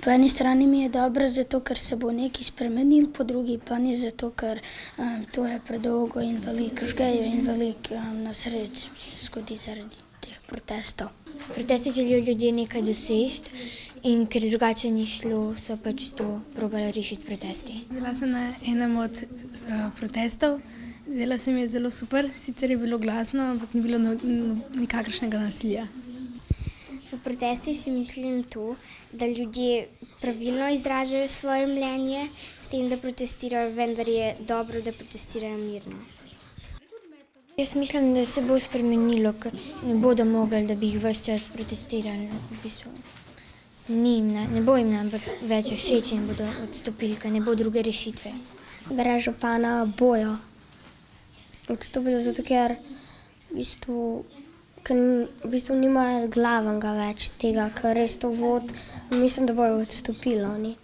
Po eni strani mi je dobro, zato ker se bo nekaj spremenilo, po drugi pa ni, zato ker to je predolgo in veliko žgejo in veliko nesreč se zgodi zaradi teh protestov. S protesti želijo ljudje nekaj doseči in ker drugače ni šlo, so pač to probali rešiti protesti. Bila sem na enem od protestov, zdelo se mi je zelo super, sicer je bilo glasno, ampak ni bilo nikakršnega nasilja. V protestih si mislim to, da ljudje pravilno izražajo svoje mnenje s tem, da protestirajo, vendar je dobro, da protestirajo mirno. Jaz mislim, da se bo spremenilo, ker ne bodo mogli, da bi jih ves čas protestirali. V bistvu. Ne bo jim več všeč in bodo odstopili, ker ne bo druge rešitve. Brez župana bojo odstopili, zato ker v bistvu nimajo glavnega več tega, ker res to vod, mislim, da bojo odstopili oni.